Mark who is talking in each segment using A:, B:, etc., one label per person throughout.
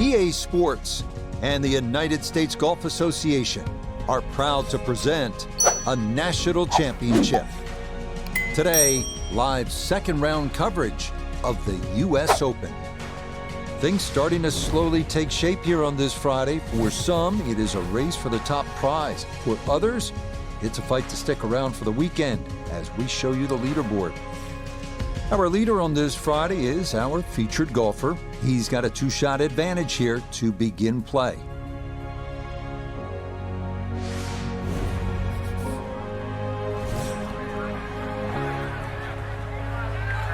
A: EA Sports and the United States Golf Association are proud to present a national championship. Today, live second round coverage of the U.S. Open. Things starting to slowly take shape here on this Friday. For some, it is a race for the top prize. For others, it's a fight to stick around for the weekend as we show you the leaderboard. Our leader on this Friday is our featured golfer. He's got a two-shot advantage here to begin play.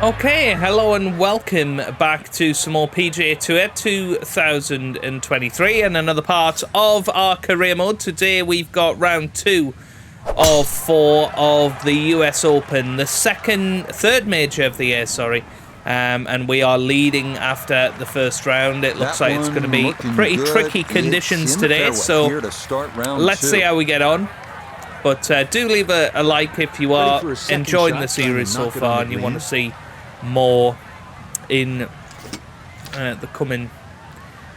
B: Okay, hello and welcome back to some more PGA Tour 2023 and another part of our career mode. Today we've got round 2 of 4 of the US Open, the third major of the year, and we are leading after the first round. It looks like it's going to be pretty tricky conditions today, so let's see how we get on. But do leave a like if you are enjoying the series so far and you want to see more in the coming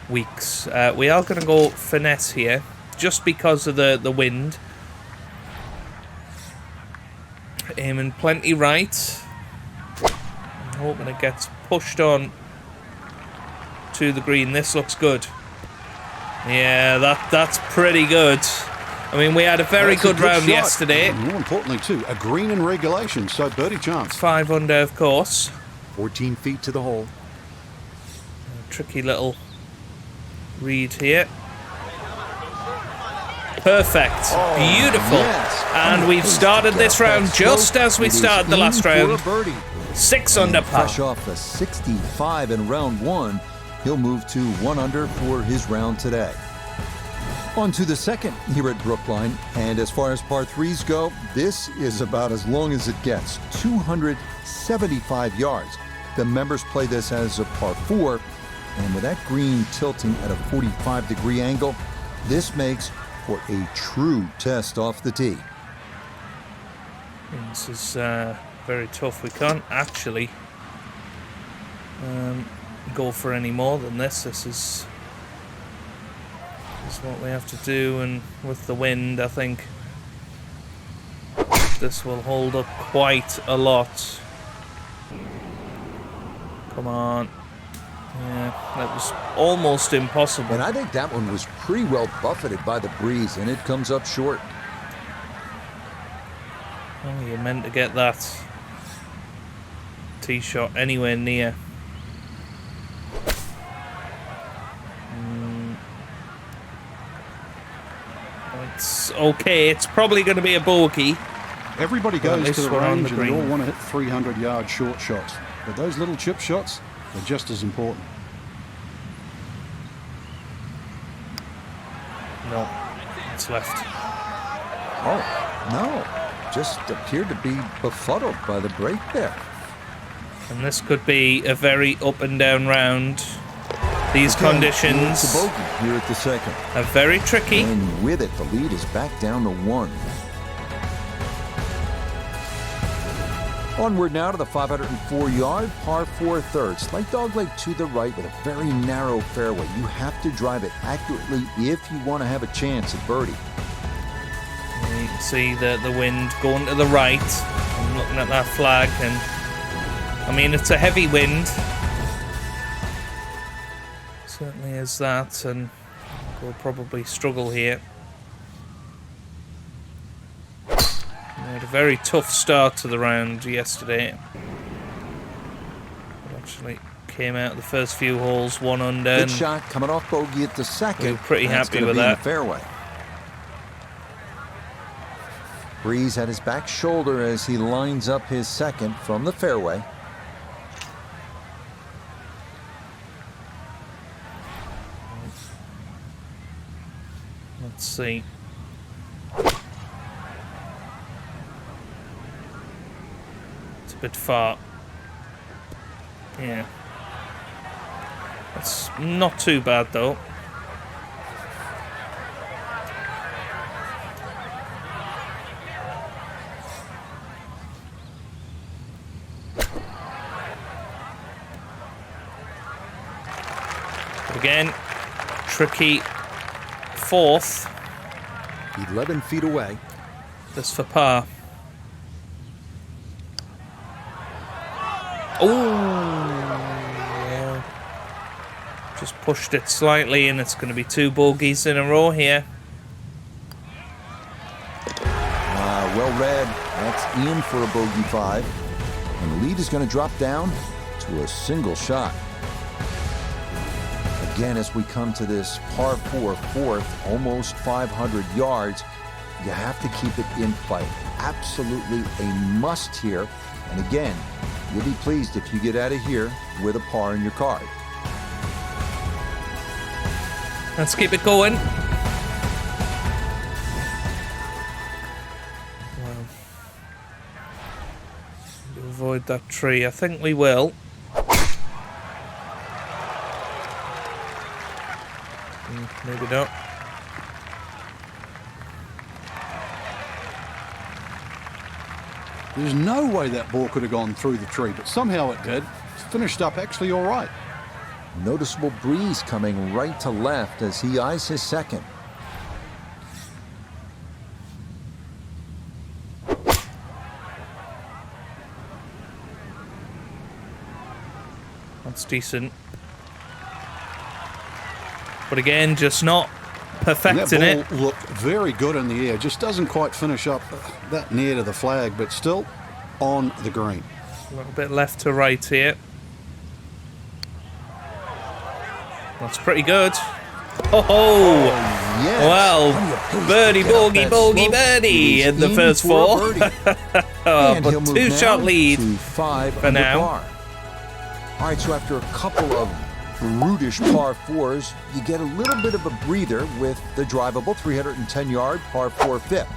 B: weeks. We are going to go finesse here just because of the wind. Aiming plenty right. I'm hoping it gets pushed on to the green. This looks good. Yeah, that's pretty good. I mean, we had a very good round yesterday.
C: And more importantly, too, a green in regulation, so birdie chance.
B: 5 under, of course.
A: 14 feet to the hole.
B: A tricky little read here. Perfect. Beautiful.
A: Yes.
B: And we've started this round just as we started the last round. 6 under par.
A: Fresh off a 65 in round 1, he'll move to 1 under for his round today. On to the second here at Brookline, and as far as par 3s go, this is about as long as it gets, 275 yards. The members play this as a par 4, and with that green tilting at a 45-degree angle, this makes for a true test off the tee.
B: This is very tough. We can't actually go for any more than this. This is what we have to do, and with the wind, I think this will hold up quite a lot. Come on. Yeah, that was almost impossible.
A: And I think that one was pretty well buffeted by the breeze, and it comes up short.
B: Oh, you're meant to get that tee shot anywhere near. It's okay. It's probably going to be a bogey.
C: Everybody goes to the range
B: the
C: and they all want to hit 300-yard short shots. But those little chip shots are just as important.
B: No, it's left.
A: Oh, no. Just appeared to be befuddled by the break there.
B: And this could be a very up and down round. These conditions
A: It's a bogey here at the second.
B: are very tricky.
A: And with it, the lead is back down to 1. Onward now to the 504-yard par 4 third. Slight dogleg to the right with a very narrow fairway. You have to drive it accurately if you want to have a chance at birdie.
B: You can see the wind going to the right. I'm looking at that flag, and I mean, it's a heavy wind. Certainly is that, and we'll probably struggle here. We had a very tough start to the round yesterday. We actually came out the first few holes 1 under.
A: Good shot coming off bogey at the second.
B: We were pretty happy with
A: that.
B: that.
A: In the fairway. Breeze at his back shoulder as he lines up his second from the fairway.
B: Let's see. It's a bit far. Yeah. That's not too bad though. Again, tricky fourth.
A: 11 feet away.
B: This for par. Oh, just pushed it slightly, and it's going to be 2 bogeys in a row here.
A: Well read. That's in for a bogey 5. And the lead is going to drop down to a single shot. Again, as we come to this par 4 fourth, almost 500 yards, you have to keep it in play. Absolutely a must here. And again, you'll be pleased if you get out of here with a par in your card.
B: Let's keep it going. Well, avoid that tree. I think we will. Maybe not.
C: There's no way that ball could have gone through the tree, but somehow it did. It's finished up actually all right.
A: Noticeable breeze coming right to left as he eyes his second.
B: That's decent. But again, just not perfecting it.
C: That ball looked very good in the air. Just doesn't quite finish up that near to the flag, but still on the green.
B: A little bit left to right here. That's pretty good. Oh,
A: Yes.
B: well,
A: Plenty of pace to
B: birdie,
A: get up
B: bogey,
A: that
B: bogey,
A: slope.
B: birdie
A: He's
B: in the
A: in
B: first
A: for a
B: 4.
A: birdie.
B: Oh,
A: And
B: but
A: he'll move
B: 2-shot
A: now
B: lead
A: to 5
B: for
A: under
B: now.
A: par. All right, so after a couple of brutish par 4s, you get a little bit of a breather with the drivable 310-yard par 4 fifth.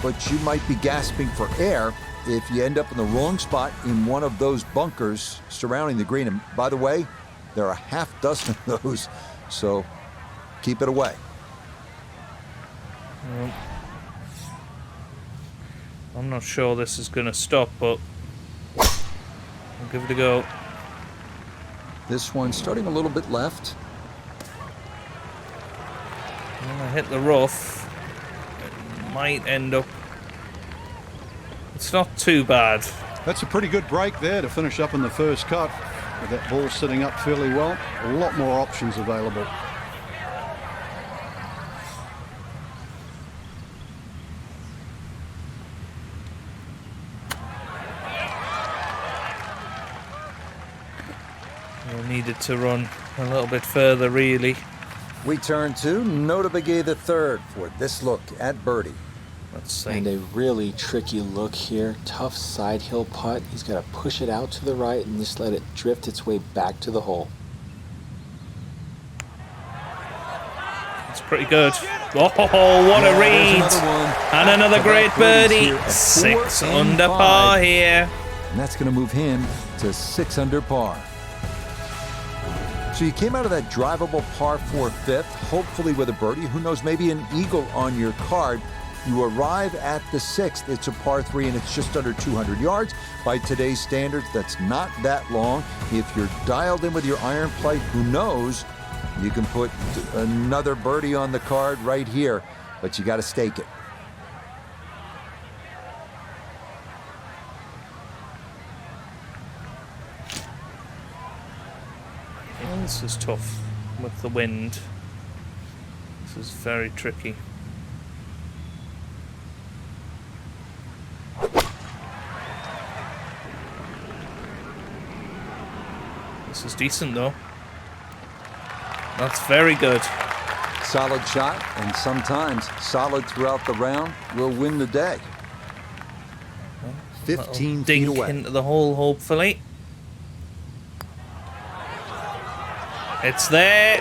A: But you might be gasping for air if you end up in the wrong spot in one of those bunkers surrounding the green. And by the way, there are a half dozen of those, so keep it away.
B: I'm not sure this is going to stop, but I'll give it a go.
A: This one starting a little bit left.
B: When I hit the rough, it might end up... It's not too bad.
C: That's a pretty good break there to finish up in the first cut. With that ball sitting up fairly well, a lot more options available.
B: We needed to run a little bit further, really.
A: We turn to Nota Begay the third for this look at birdie.
B: Let's see.
D: And a really tricky look here. Tough side hill putt. He's got to push it out to the right and just let it drift its way back to the hole.
B: It's pretty good. Oh, what a read. And another great birdie. 6 under par here.
A: And that's going to move him to 6 under par. So you came out of that drivable par 4 fifth, hopefully with a birdie. Who knows, maybe an eagle on your card. You arrive at the 6th. It's a par 3 and it's just under 200 yards. By today's standards, that's not that long. If you're dialed in with your iron play, who knows, you can put another birdie on the card right here, but you got to stake it.
B: Yeah, this is tough with the wind. This is very tricky. This is decent though. That's very good.
A: Solid shot, and sometimes solid throughout the round will win the day. 15 feet
B: Dink
A: away.
B: into the hole, hopefully. It's there.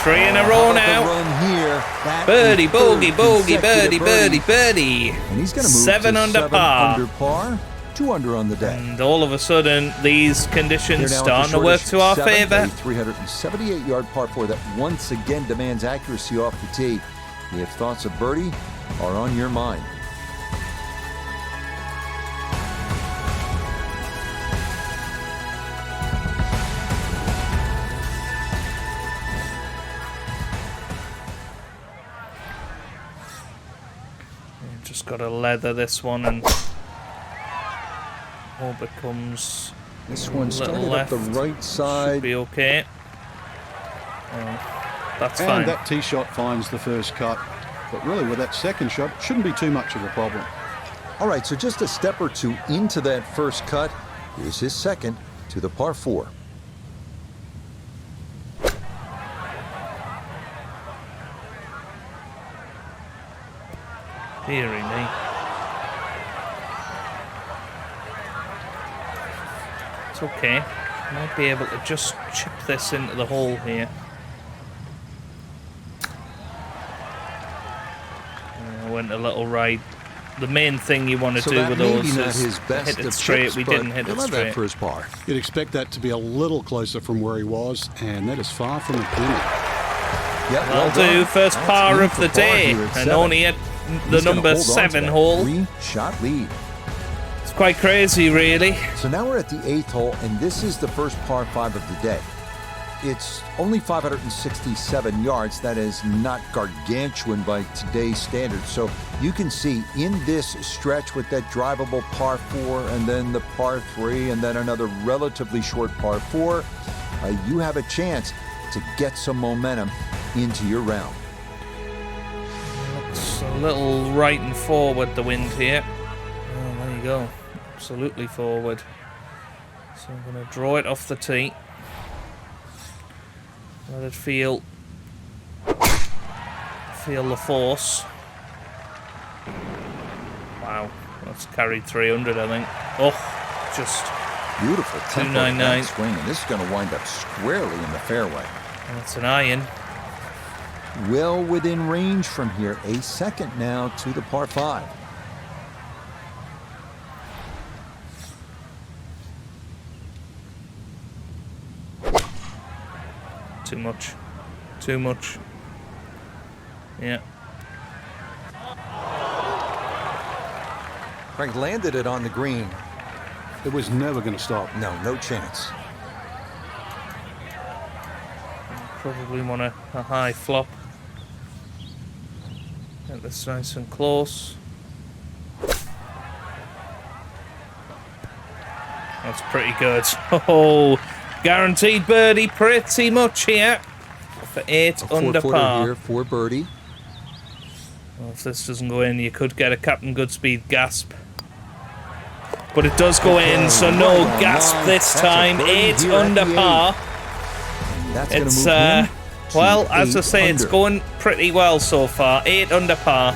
B: 3 in a row now.
A: Run here. That
B: Birdie,
A: is
B: bogey,
A: third
B: bogey,
A: consecutive
B: birdie, birdie.
A: And he's going to move
B: 7
A: to
B: under
A: 7
B: par.
A: under par, 2 under on the day.
B: And all of a sudden, these
A: Here
B: conditions
A: now at the
B: starting to work
A: shortest
B: to our
A: 7th,
B: favour.
A: a 378-yard par 4 that once again demands accuracy off the tee. If thoughts of birdie are on your mind.
B: Just got to leather this one and hope it comes.
A: This one
B: little
A: started
B: left.
A: up the right side.
B: Should be okay. That's
C: And
B: fine.
C: that tee shot finds the first cut. But really, with that second shot, it shouldn't be too much of a problem.
A: All right, so just a step or two into that first cut. Here's his second to the par 4.
B: Deary me. It's okay. Might be able to just chip this into the hole here. Went a little right. The main thing you want to do with those is hit it straight. We didn't hit it straight.
A: For his par.
C: You'd expect that to be a little closer from where he was, and that is far from a penny.
A: Yep,
B: That'll do. First par of the day, and only at the number 7 hole.
A: 3-shot lead.
B: It's quite crazy, really.
A: So now we're at the 8th hole, and this is the first par 5 of the day. It's only 567 yards. That is not gargantuan by today's standards. So you can see in this stretch with that drivable par 4 and then the par 3 and then another relatively short par 4, you have a chance to get some momentum into your round.
B: Looks a little right and forward, the wind here. Oh, there you go. Absolutely forward. So I'm going to draw it off the tee. Let it feel the force. Wow, that's carried 300, I think. Oh, just
A: Beautiful tempo
B: 299
A: swing, and this is going to wind up squarely in the fairway.
B: That's an iron.
A: Well within range from here. A second now to the par 5.
B: Too much. Too much. Yeah.
A: Frank landed it on the green.
C: It was never going to stop.
A: No chance.
B: Probably want a high flop. Get this nice and close. That's pretty good. Oh, guaranteed birdie pretty much here for 8 under par.
A: Here for birdie.
B: Well, if this doesn't go in, you could get a Captain Goodspeed gasp. But it does go in, so no gasp this time. 8 under par. It's, well, as I say, it's going pretty well so far. 8 under par.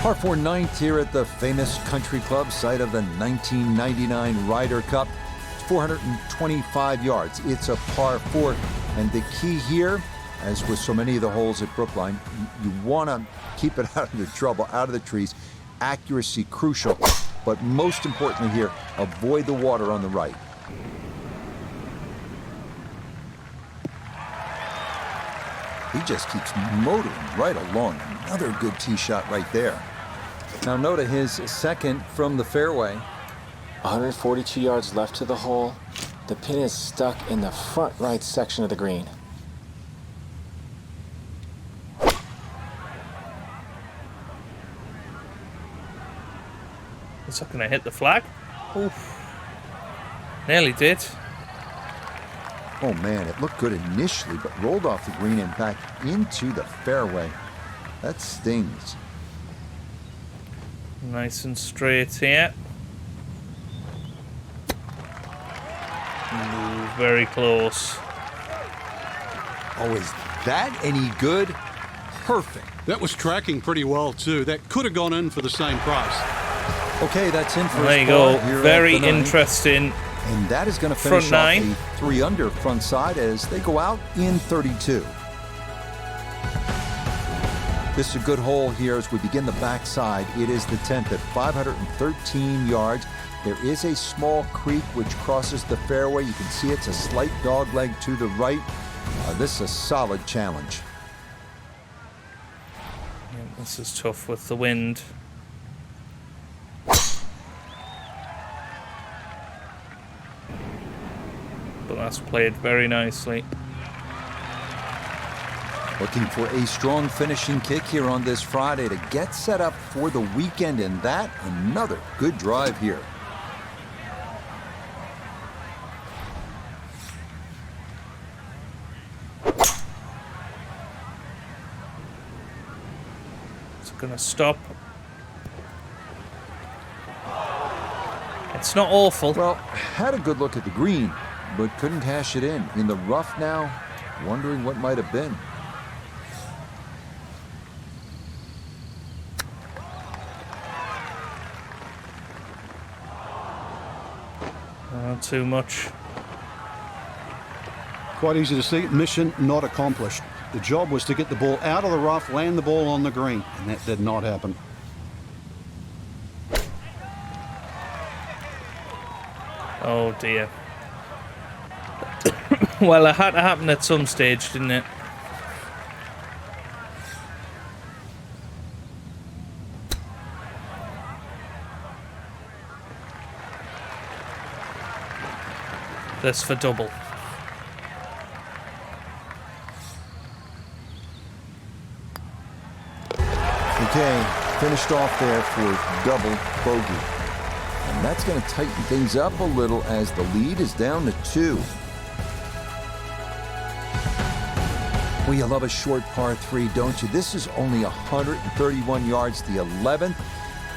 A: Par 4 9th here at the famous country club, site of the 1999 Ryder Cup. 425 yards. It's a par 4. And the key here, as with so many of the holes at Brookline, you want to keep it out of the trouble, out of the trees. Accuracy crucial. But most importantly here, avoid the water on the right. He just keeps motoring right along. Another good tee shot right there. Now Noda, his second from the fairway.
D: 142 yards left to the hole. The pin is stuck in the front right section of the green.
B: Is that going to hit the flag? Oof. Nearly did.
A: Oh man, it looked good initially, but rolled off the green and back into the fairway. That stings.
B: Nice and straight here. Ooh, very close.
A: Oh, is that any good? Perfect.
C: That was tracking pretty well, too. That could have gone in for the same price.
A: Okay, that's in for
B: There you go. Very interesting.
A: And that is going to finish
B: Front
A: off
B: nine.
A: the 3 under front side as they go out in 32. This is a good hole here as we begin the backside. It is the 10th at 513 yards. There is a small creek which crosses the fairway. You can see it's a slight dogleg to the right. This is a solid challenge.
B: Yeah, this is tough with the wind. But that's played very nicely.
A: Looking for a strong finishing kick here on this Friday to get set up for the weekend, and that another good drive here.
B: It's gonna stop. It's not awful.
A: Well, had a good look at the green, but couldn't cash it in the rough now, wondering what might have been.
B: Not too much.
C: Quite easy to see. Mission not accomplished. The job was to get the ball out of the rough, land the ball on the green, and that did not happen.
B: Oh dear. Well, it had to happen at some stage, didn't it? This for double.
A: Okay, finished off there for double bogey. And that's going to tighten things up a little as the lead is down to 2. Well, you love a short par 3, don't you? This is only 131 yards, the 11th,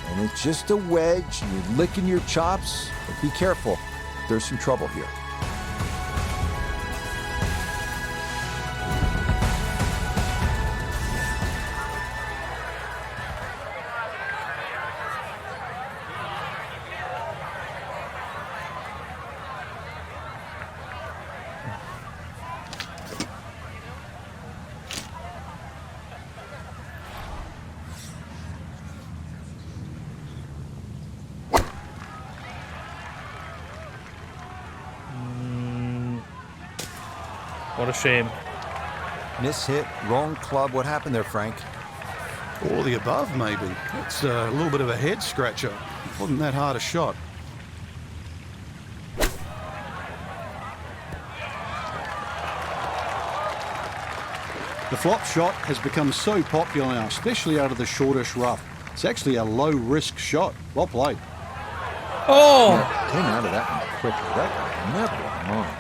A: and it's just a wedge. You're licking your chops, but be careful. There's some trouble here.
B: What a shame.
A: Mishit, wrong club. What happened there, Frank?
C: All the above, maybe. It's a little bit of a head scratcher. Wasn't that hard a shot. The flop shot has become so popular now, especially out of the shortish rough. It's actually a low-risk shot. Well played.
B: Oh!
A: Yeah, came out of that one quickly. That never mind.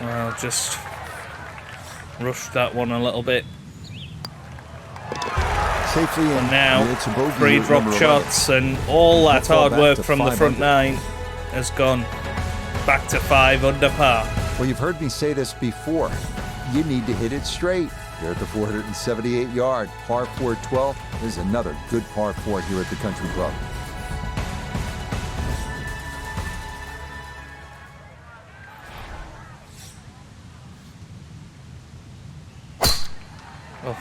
B: Well, just rushed that one a little bit.
A: Safely in.
B: And now,
A: It's a bogey
B: 3
A: with
B: drop
A: number
B: shots, and all that
A: Fall
B: hard
A: back
B: work
A: to
B: from the
A: 5
B: front
A: under.
B: 9 has gone back to 5 under par.
A: Well, you've heard me say this before. You need to hit it straight. Here at the 478-yard par 4 12 is another good par 4 here at the Country Club.
B: Oh.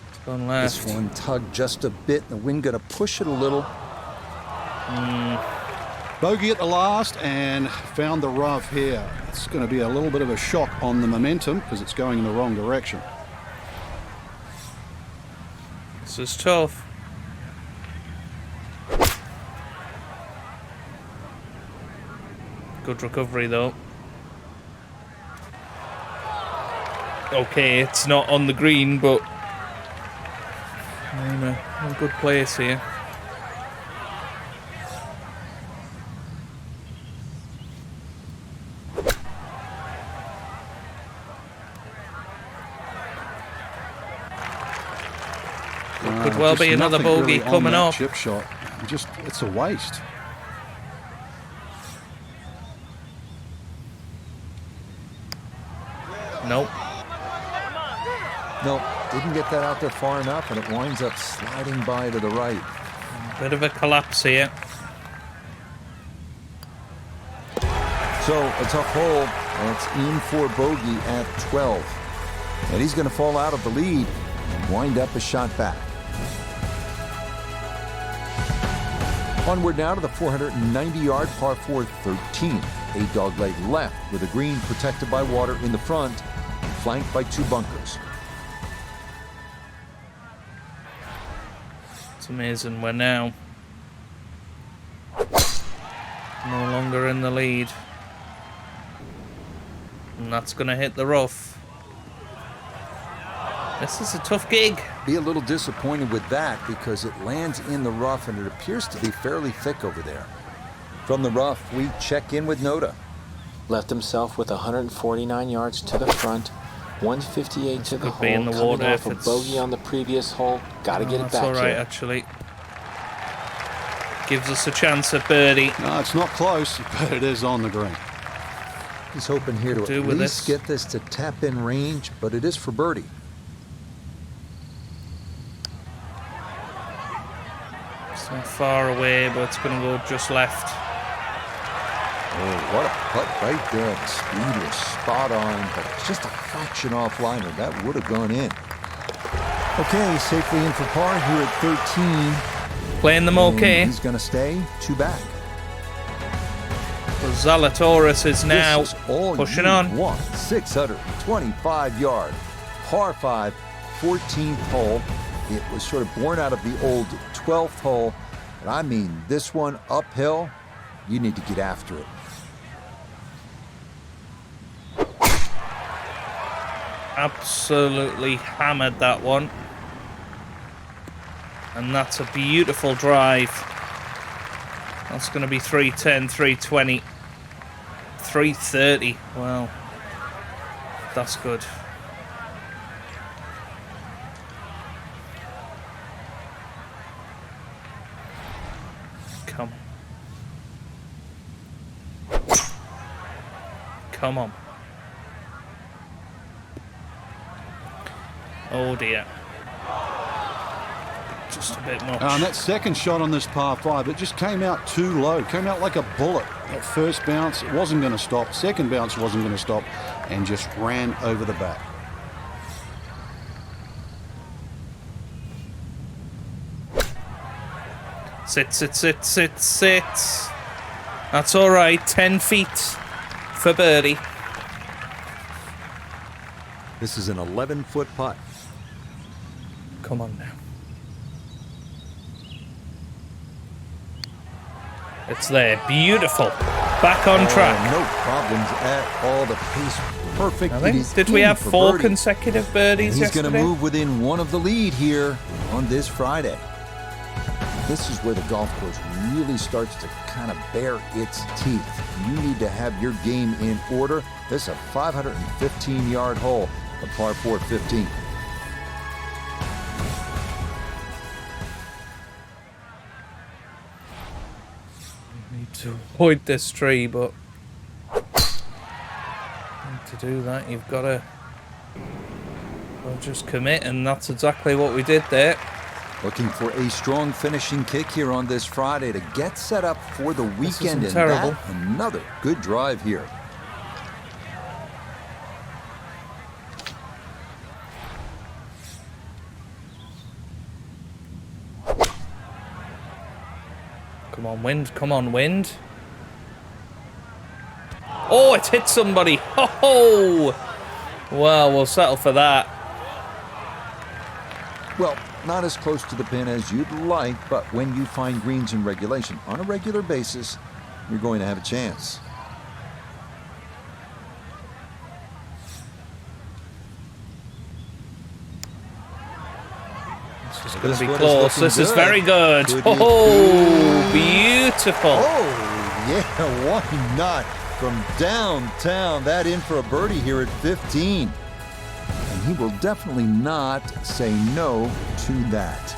B: It's gone last.
A: This one tugged just a bit. The wind going to push it a little.
C: Bogey at the last and found the rough here. It's going to be a little bit of a shock on the momentum because it's going in the wrong direction.
B: This is tough. Good recovery though. Okay, it's not on the green, but in a good place here. Could well
C: Just
B: be another
C: nothing
B: bogey
C: really on
B: coming
C: that
B: up.
C: chip shot. It's a waste.
B: Nope.
A: No, didn't get that out there far enough, and it winds up sliding by to the right.
B: Bit of a collapse here.
A: So a tough hole, and it's in for bogey at 12. And he's going to fall out of the lead and wind up a shot back. Onward now to the 490-yard par 4 13. 8 dog leg left with a green protected by water in the front, flanked by 2 bunkers.
B: It's amazing we're now no longer in the lead. And that's going to hit the rough. This is a tough gig.
A: Be a little disappointed with that because it lands in the rough and it appears to be fairly thick over there. From the rough, we check in with Noda.
D: Left himself with 149 yards to the front, 158 to the
B: Could be in
D: hole.
B: the
D: Coming
B: water
D: off a
B: if it's-
D: bogey on the previous hole. Got to get it
B: That's
D: back
B: all right,
D: here.
B: actually. Gives us a chance at birdie.
C: No, it's not close, but it is on the green.
A: He's hoping here to
B: Do
A: at
B: with
A: least
B: this.
A: get this to tap in range, but it is for birdie.
B: It's not far away, but it's going to go just left.
A: Oh, what a putt right there. The speed was spot on, but it's just a fraction off liner. That would have gone in. Okay, safely in for par here at 13.
B: Playing them
A: And
B: okay.
A: he's going to stay 2 back.
B: But Zalatoris is now
A: This is all
B: pushing
A: you
B: on.
A: want. 625 yard, par 5, 14th hole. It was sort of born out of the old 12th hole. But I mean, this one uphill, you need to get after it.
B: Absolutely hammered that one. And that's a beautiful drive. That's going to be 310, 320, 330. Wow. That's good. Come on. Come on. Oh dear. Just a bit much.
C: And that second shot on this par 5, it just came out too low. Came out like a bullet. That first bounce, it wasn't going to stop. Second bounce wasn't going to stop. And just ran over the back.
B: Sit, sit, sit, sit, sit. That's all right. 10 feet for birdie.
A: This is an 11-foot putt.
B: Come on now. It's there. Beautiful. Back on track.
A: No problems at all. The pace perfect.
B: I
A: It
B: think.
A: is
B: Did we
A: in
B: have
A: for
B: 4
A: birdie.
B: consecutive birdies
A: He's
B: yesterday?
A: going to move within 1 of the lead here on this Friday. This is where the golf course really starts to kind of bare its teeth. You need to have your game in order. This is a 515-yard hole, a par 4 15.
B: Need to avoid this tree, but to do that, you've got to just commit, and that's exactly what we did there.
A: Looking for a strong finishing kick here on this Friday to get set up for the weekend.
B: isn't terrible.
A: Another good drive here.
B: Come on, wind. Come on, wind. Oh, it hit somebody. Oh, well, we'll settle for that.
A: Well, not as close to the pin as you'd like, but when you find greens in regulation on a regular basis, you're going to have a chance.
B: This is going to be
A: one is
B: close.
A: looking
B: This is
A: good.
B: very good.
A: Could
B: Oh, beautiful.
A: Oh, yeah, why not? From downtown, that in for a birdie here at 15. And he will definitely not say no to that.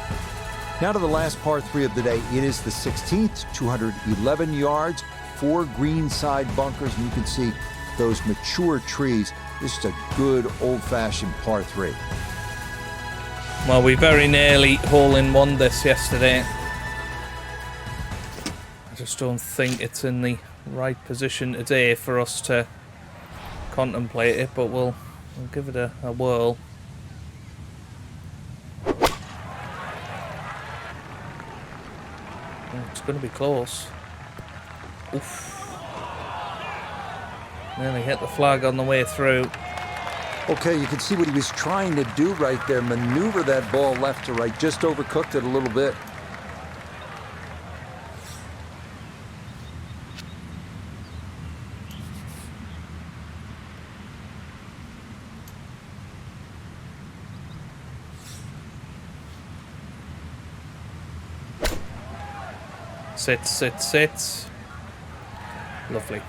A: Now to the last par 3 of the day. It is the 16th, 211 yards, 4 greenside bunkers, and you can see those mature trees. This is a good old-fashioned par 3.
B: Well, we very nearly hole-in-one this yesterday. I just don't think it's in the right position today for us to contemplate it, but we'll give it a whirl. Oh, it's going to be close. Oof. Nearly hit the flag on the way through.
A: Okay, you can see what he was trying to do right there. Maneuver that ball left to right. Just overcooked it a little bit.
B: Sit, sit, sit. Lovely.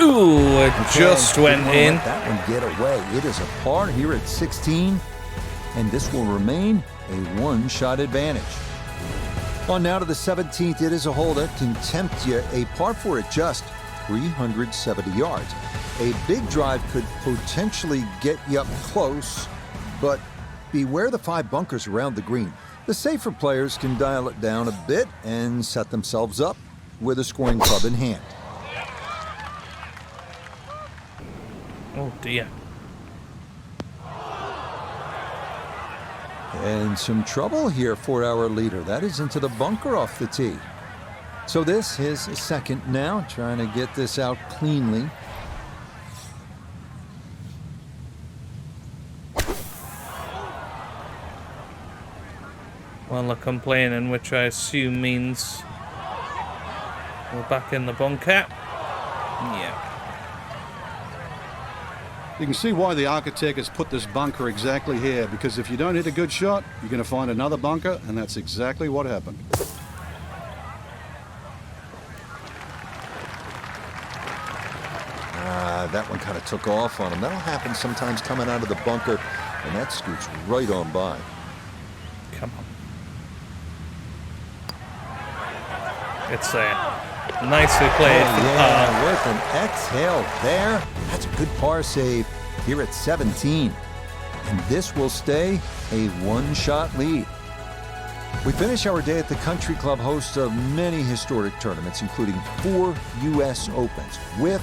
B: Ooh, it just went in.
A: Let that one get away. It is a par here at 16, and this will remain a one-shot advantage. On now to the 17th. It is a hole that can tempt you. A par 4 at just 370 yards. A big drive could potentially get you up close, but beware the 5 bunkers around the green. The safer players can dial it down a bit and set themselves up with a scoring club in hand.
B: Oh dear.
A: And some trouble here for our leader. That is into the bunker off the tee. So this is second now, trying to get this out cleanly.
B: Well, they're complaining, which I assume means we're back in the bunker. Yeah.
C: You can see why the architect has put this bunker exactly here, because if you don't hit a good shot, you're going to find another bunker, and that's exactly what happened.
A: That one kind of took off on him. That'll happen sometimes coming out of the bunker, and that scoots right on by.
B: Come on. It's nicely played for the par.
A: With an exhale there. That's a good par save here at 17. And this will stay a one-shot lead. We finish our day at the country club, host of many historic tournaments, including 4 U.S. Opens with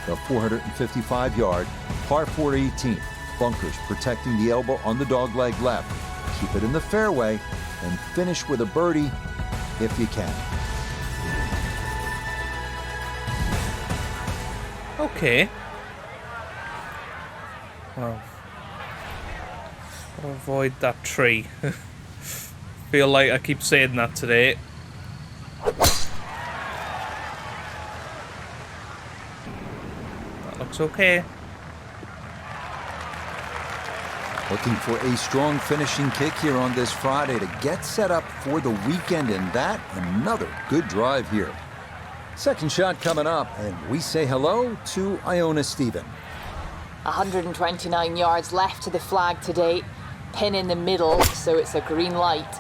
A: the 455-yard par 4 18. Bunkers protecting the elbow on the dogleg left. Keep it in the fairway and finish with a birdie if you can.
B: Okay. Well, I'll avoid that tree. Feel like I keep saying that today. That looks okay.
A: Looking for a strong finishing kick here on this Friday to get set up for the weekend, and that another good drive here. Second shot coming up, and we say hello to Iona Stephen.
E: 129 yards left to the flag today. Pin in the middle, so it's a green light.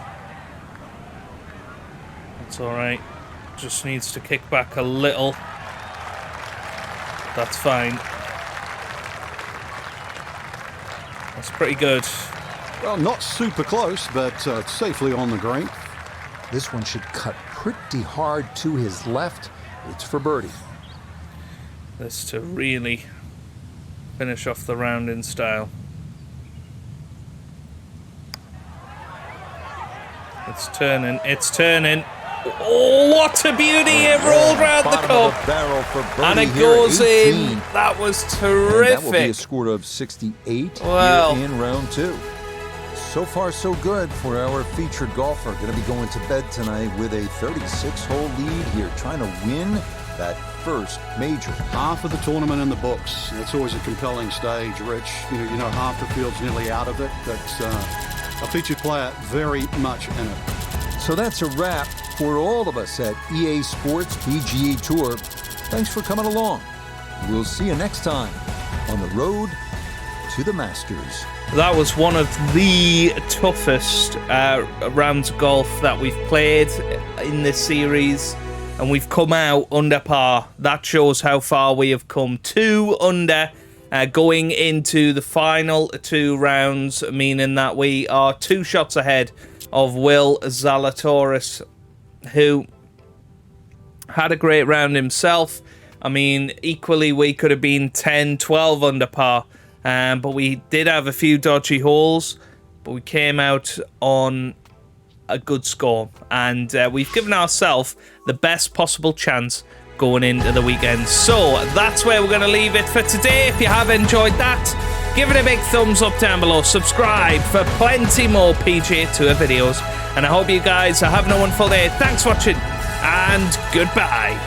B: That's alright. Just needs to kick back a little. That's fine. That's pretty good.
C: Well, not super close, but safely on the green.
A: This one should cut pretty hard to his left. It's for birdie.
B: This to really finish off the round in style. It's turning, it's turning. Oh, what a beauty! It rolled round the cup. And it goes in. That was terrific.
A: That will be a score of 68
B: wow.
A: Here in round 2. So far, so good for our featured golfer. Going to be going to bed tonight with a 36-hole lead here, trying to win that first major.
C: Half of the tournament in the books. That's always a compelling stage, Rich. You know, half the field's nearly out of it. That's a featured player very much in it.
A: So that's a wrap for all of us at EA Sports PGA Tour. Thanks for coming along. We'll see you next time on the road to the Masters.
B: That was one of the toughest rounds of golf that we've played in this series, and we've come out under par. That shows how far we have come. 2 under going into the final 2 rounds, meaning that we are 2 shots ahead of Will Zalatoris, who had a great round himself. I mean, equally we could have been 10, 12 under par. But we did have a few dodgy holes, but we came out on a good score. And we've given ourselves the best possible chance going into the weekend. So that's where we're going to leave it for today. If you have enjoyed that, give it a big thumbs up down below. Subscribe for plenty more PGA Tour videos. And I hope you guys are having a wonderful day. Thanks for watching, and goodbye.